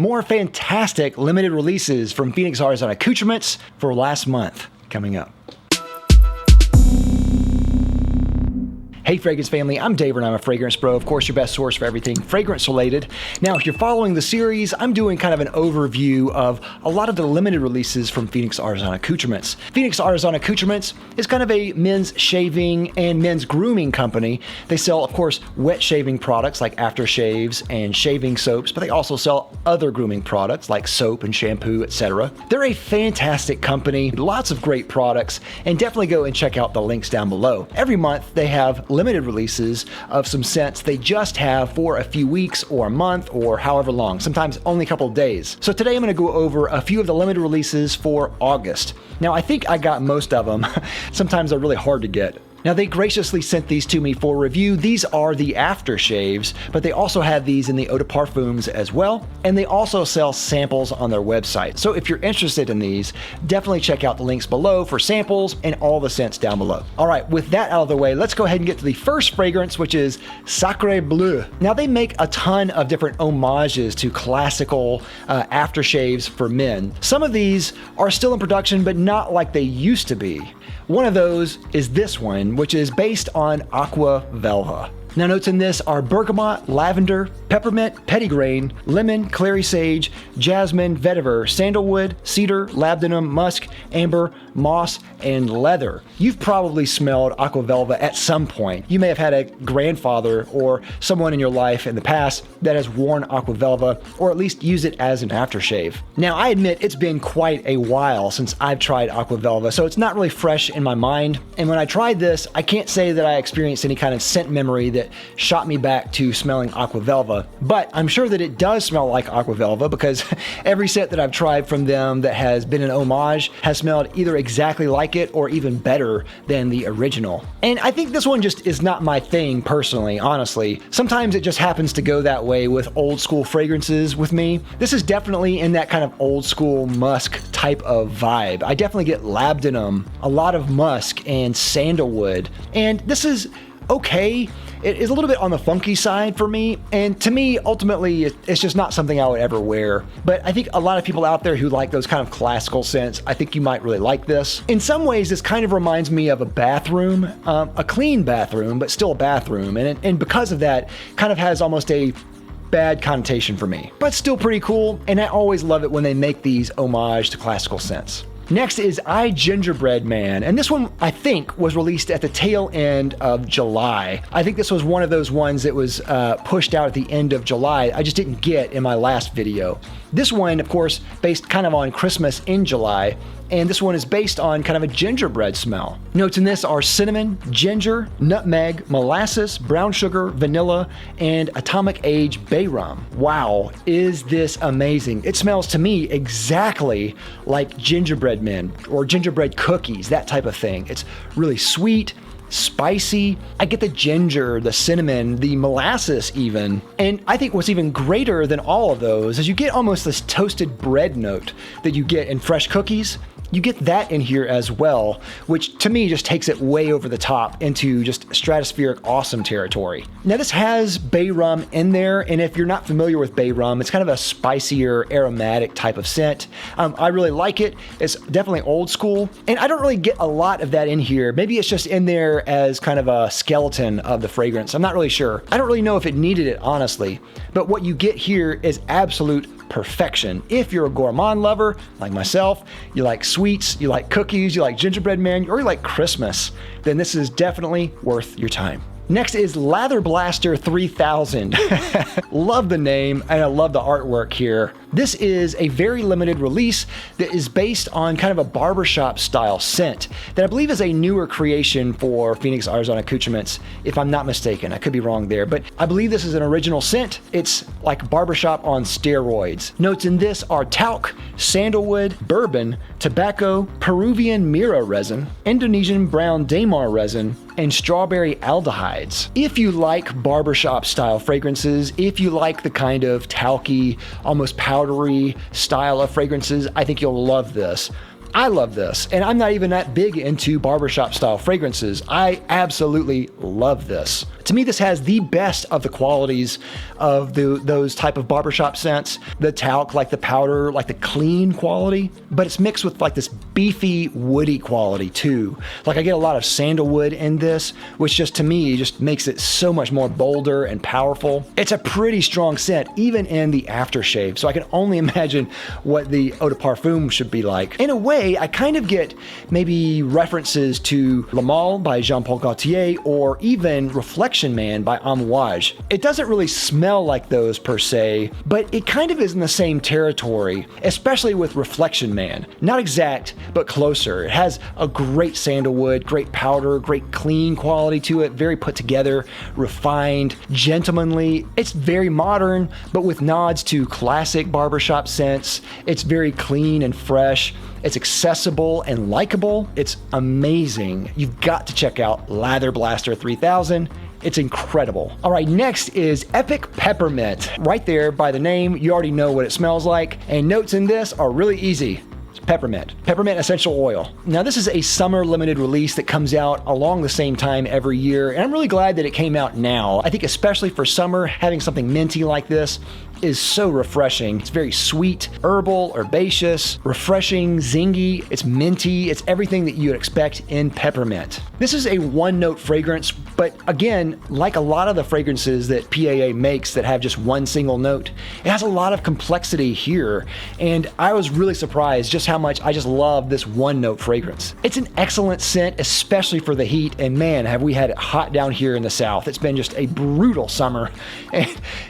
More fantastic limited releases from Phoenix Artisan Accoutrements for last month coming up. Hey Fragrance family, I'm Dave and I'm a Fragrance Bro, of course your best source for everything fragrance related. Now if you're following the series, I'm doing kind of an overview of a lot of the limited releases from Phoenix Artisan Accoutrements. Phoenix Artisan Accoutrements is kind of a men's shaving and men's grooming company. They sell, of course, wet shaving products like aftershaves and shaving soaps, but they also sell other grooming products like soap and shampoo, etc. They're a fantastic company, lots of great products, and definitely go and check out the links down below. Every month they have limited releases of some scents they just have for a few weeks or a month or however long, sometimes only a couple of days. So today I'm going to go over a few of the limited releases for August. Now I think I got most of them. Sometimes they're really hard to get. Now they graciously sent these to me for review. These are the aftershaves, but they also have these in the eau de parfums as well, and they also sell samples on their website. So if you're interested in these, definitely check out the links below for samples and all the scents down below. All right, with that out of the way, let's go ahead and get to the first fragrance, which is Sacre Bleu. Now they make a ton of different homages to classical aftershaves for men. Some of these are still in production, but not like they used to be. One of those is this one, which is based on Aqua Velva. Now notes in this are bergamot, lavender, peppermint, petitgrain, lemon, clary sage, jasmine, vetiver, sandalwood, cedar, labdanum, musk, amber, moss, and leather. You've probably smelled Aqua Velva at some point. You may have had a grandfather or someone in your life in the past that has worn Aqua Velva, or at least used it as an aftershave. Now I admit it's been quite a while since I've tried Aqua Velva, so it's not really fresh in my mind. And when I tried this, I can't say that I experienced any kind of scent memory that shot me back to smelling Aqua Velva, but I'm sure that it does smell like Aqua Velva because every scent that I've tried from them that has been an homage has smelled either exactly like it or even better than the original. And I think this one just is not my thing personally, honestly. Sometimes it just happens to go that way with old school fragrances with me. This is definitely in that kind of old school musk type of vibe. I definitely get labdanum, a lot of musk, and sandalwood, and this is okay. It is a little bit on the funky side for me, and to me, ultimately, it's just not something I would ever wear. But I think a lot of people out there who like those kind of classical scents, I think you might really like this. In some ways, this kind of reminds me of a bathroom, a clean bathroom, but still a bathroom, and because of that, kind of has almost a bad connotation for me, but still pretty cool, and I always love it when they make these homage to classical scents. Next is Gingerbread Man, and this one I think was released at the tail end of July. I think this was one of those ones that was pushed out at the end of July. I just didn't get in my last video. This one, of course, based kind of on Christmas in July, and this one is based on kind of a gingerbread smell. Notes in this are cinnamon, ginger, nutmeg, molasses, brown sugar, vanilla, and atomic age bay rum. Wow, is this amazing. It smells to me exactly like Gingerbread Men or gingerbread cookies, that type of thing. It's really sweet, spicy. I get the ginger, the cinnamon, the molasses even. And I think what's even greater than all of those is you get almost this toasted bread note that you get in fresh cookies. You get that in here as well, which to me just takes it way over the top into just stratospheric awesome territory. Now this has bay rum in there, and if you're not familiar with bay rum, it's kind of a spicier, aromatic type of scent. I really like it. It's definitely old school, and I don't really get a lot of that in here. Maybe it's just in there as kind of a skeleton of the fragrance. I'm not really sure. I don't really know if it needed it, honestly, but what you get here is absolute perfection. If you're a gourmand lover like myself, you like sweets, you like cookies, you like Gingerbread Man, or you like Christmas, then this is definitely worth your time. Next is Lather Blaster 3000. Love the name, and I love the artwork here. This is a very limited release that is based on kind of a barbershop style scent that I believe is a newer creation for Phoenix Artisan Accoutrements, if I'm not mistaken. I could be wrong there, but I believe this is an original scent. It's like barbershop on steroids. Notes in this are talc, sandalwood, bourbon, tobacco, Peruvian mira resin, Indonesian brown damar resin, and strawberry aldehydes. If you like barbershop style fragrances, if you like the kind of talky, almost powdery style of fragrances, I think you'll love this. I love this, and I'm not even that big into barbershop style fragrances. I absolutely love this. To me, this has the best of the qualities of those type of barbershop scents. The talc, like the powder, like the clean quality, but it's mixed with like this beefy, woody quality too. Like I get a lot of sandalwood in this, which just to me just makes it so much more bolder and powerful. It's a pretty strong scent, even in the aftershave. So I can only imagine what the eau de parfum should be like. In a way, I kind of get maybe references to Le Male by Jean-Paul Gaultier, or even Reflection Man by Amouage. It doesn't really smell like those per se, but it kind of is in the same territory, especially with Reflection Man. Not exact, but closer. It has a great sandalwood, great powder, great clean quality to it, very put together, refined, gentlemanly. It's very modern, but with nods to classic barbershop scents. It's very clean and fresh. It's accessible and likable. It's amazing. You've got to check out Lather Blaster 3000. It's incredible. All right, next is Epic Peppermint. Right there by the name, you already know what it smells like. And notes in this are really easy. Peppermint. Peppermint essential oil. Now this is a summer limited release that comes out along the same time every year, and I'm really glad that it came out now. I think especially for summer, having something minty like this is so refreshing. It's very sweet, herbal, herbaceous, refreshing, zingy. It's minty. It's everything that you would expect in peppermint. This is a one-note fragrance, but again, like a lot of the fragrances that PAA makes that have just one single note, it has a lot of complexity here, and I was really surprised just how much I just love this one-note fragrance. It's an excellent scent, especially for the heat, and man, have we had it hot down here in the South. It's been just a brutal summer,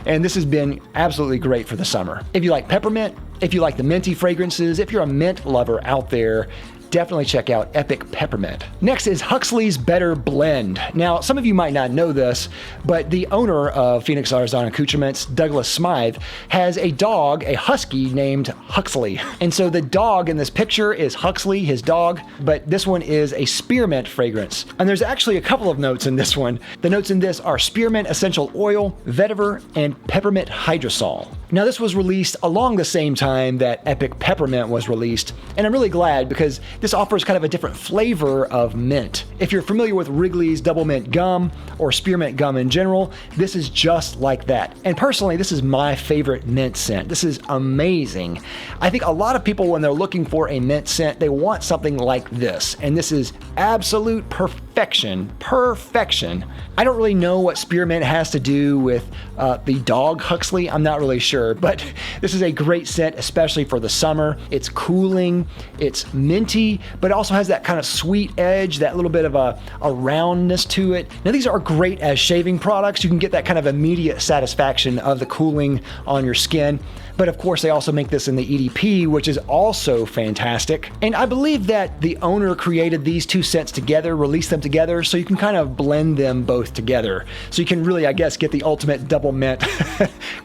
and this has been absolutely great for the summer. If you like peppermint, if you like the minty fragrances, if you're a mint lover out there, definitely check out Epic Peppermint. Next is Huxley's Better Blend. Now, some of you might not know this, but the owner of Phoenix Arzon Accoutrements, Douglas Smythe, has a dog, a husky named Huxley. And so the dog in this picture is Huxley, his dog, but this one is a spearmint fragrance. And there's actually a couple of notes in this one. The notes in this are spearmint essential oil, vetiver, and peppermint hydrosol. Now, this was released along the same time that Epic Peppermint was released, and I'm really glad because this offers kind of a different flavor of mint. If you're familiar with Wrigley's Double Mint Gum or Spearmint Gum in general, this is just like that. And personally, this is my favorite mint scent. This is amazing. I think a lot of people, when they're looking for a mint scent, they want something like this. And this is absolute perfection. Perfection. I don't really know what spearmint has to do with the dog Huxley. I'm not really sure, but this is a great scent, especially for the summer. It's cooling, it's minty, but it also has that kind of sweet edge, that little bit of a roundness to it. Now, these are great as shaving products. You can get that kind of immediate satisfaction of the cooling on your skin. But of course, they also make this in the EDP, which is also fantastic. And I believe that the owner created these two scents together, released them together, so you can kind of blend them both together. So you can really, I guess, get the ultimate double mint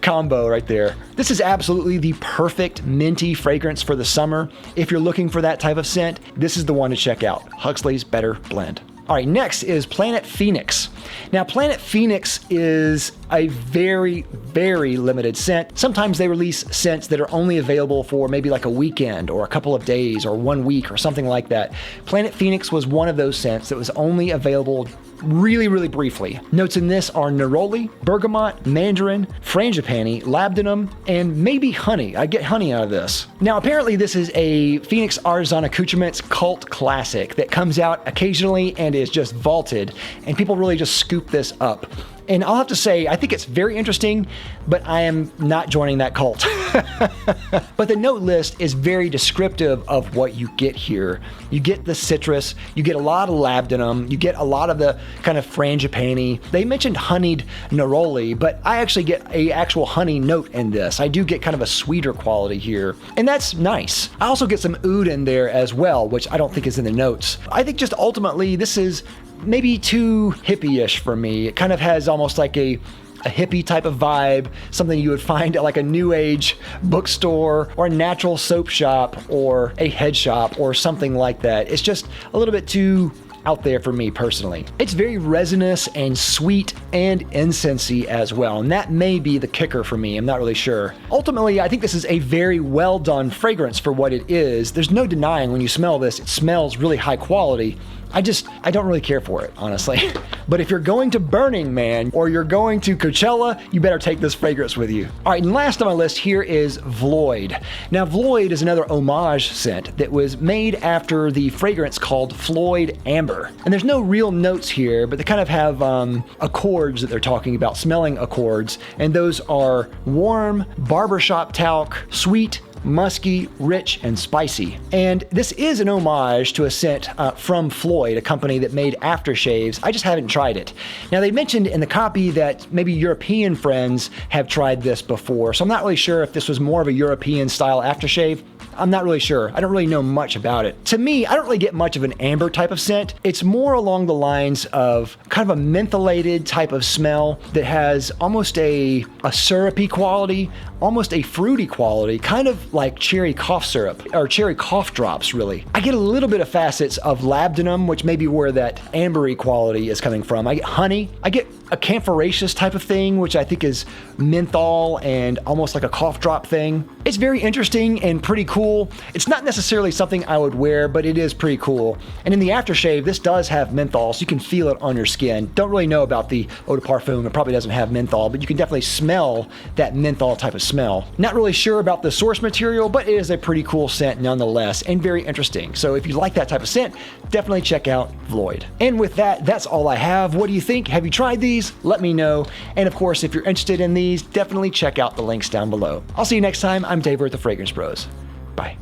combo right there. This is absolutely the perfect minty fragrance for the summer. If you're looking for that type of scent, this is the one to check out, Huxley's Better Blend. All right, next is Planet Phoenix. Now, Planet Phoenix is a very, very limited scent. Sometimes they release scents that are only available for maybe like a weekend or a couple of days or 1 week or something like that. Planet Phoenix was one of those scents that was only available really, really briefly. Notes in this are neroli, bergamot, mandarin, frangipani, labdanum, and maybe honey. I get honey out of this. Now, apparently this is a Phoenix Arzon Accoutrements cult classic that comes out occasionally and is just vaulted, and people really just scoop this up. And I'll have to say, I think it's very interesting, but I am not joining that cult. But the note list is very descriptive of what you get here. You get the citrus, you get a lot of labdanum, you get a lot of the kind of frangipani. They mentioned honeyed neroli, but I actually get a actual honey note in this. I do get kind of a sweeter quality here, and that's nice. I also get some oud in there as well, which I don't think is in the notes. I think just ultimately, this is maybe too hippie-ish for me. It kind of has almost like a hippie type of vibe, something you would find at like a new age bookstore or a natural soap shop or a head shop or something like that. It's just a little bit too out there for me personally. It's very resinous and sweet and incensey as well, and that may be the kicker for me. I'm not really sure. Ultimately, I think this is a very well done fragrance for what it is. There's no denying when you smell this, it smells really high quality. I don't really care for it, honestly. But if you're going to Burning Man or you're going to Coachella, you better take this fragrance with you. All right, and last on my list here is Vloid. Now, Vloid is another homage scent that was made after the fragrance called Vloid Amber. And there's no real notes here, but they kind of have accords that they're talking about, smelling accords. And those are warm, barbershop talc, sweet, musky, rich, and spicy. And this is an homage to a scent from Vloid, a company that made aftershaves. I just haven't tried it. Now, they mentioned in the copy that maybe European friends have tried this before, so I'm not really sure if this was more of a European style aftershave. I'm not really sure. I don't really know much about it. To me, I don't really get much of an amber type of scent. It's more along the lines of kind of a mentholated type of smell that has almost a syrupy quality, almost a fruity quality, kind of like cherry cough syrup, or cherry cough drops, really. I get a little bit of facets of labdanum, which may be where that ambery quality is coming from. I get honey. I get a camphoraceous type of thing, which I think is menthol and almost like a cough drop thing. It's very interesting and pretty cool. It's not necessarily something I would wear, but it is pretty cool. And in the aftershave, this does have menthol, so you can feel it on your skin. Don't really know about the eau de parfum. It probably doesn't have menthol, but you can definitely smell that menthol type of smell. Not really sure about the source material, but it is a pretty cool scent nonetheless, and very interesting. So if you like that type of scent, definitely check out Vloid. And with that, that's all I have. What do you think? Have you tried these? Let me know. And of course, if you're interested in these, definitely check out the links down below. I'll see you next time. I'm Dave at the Fragrance Bros. Bye.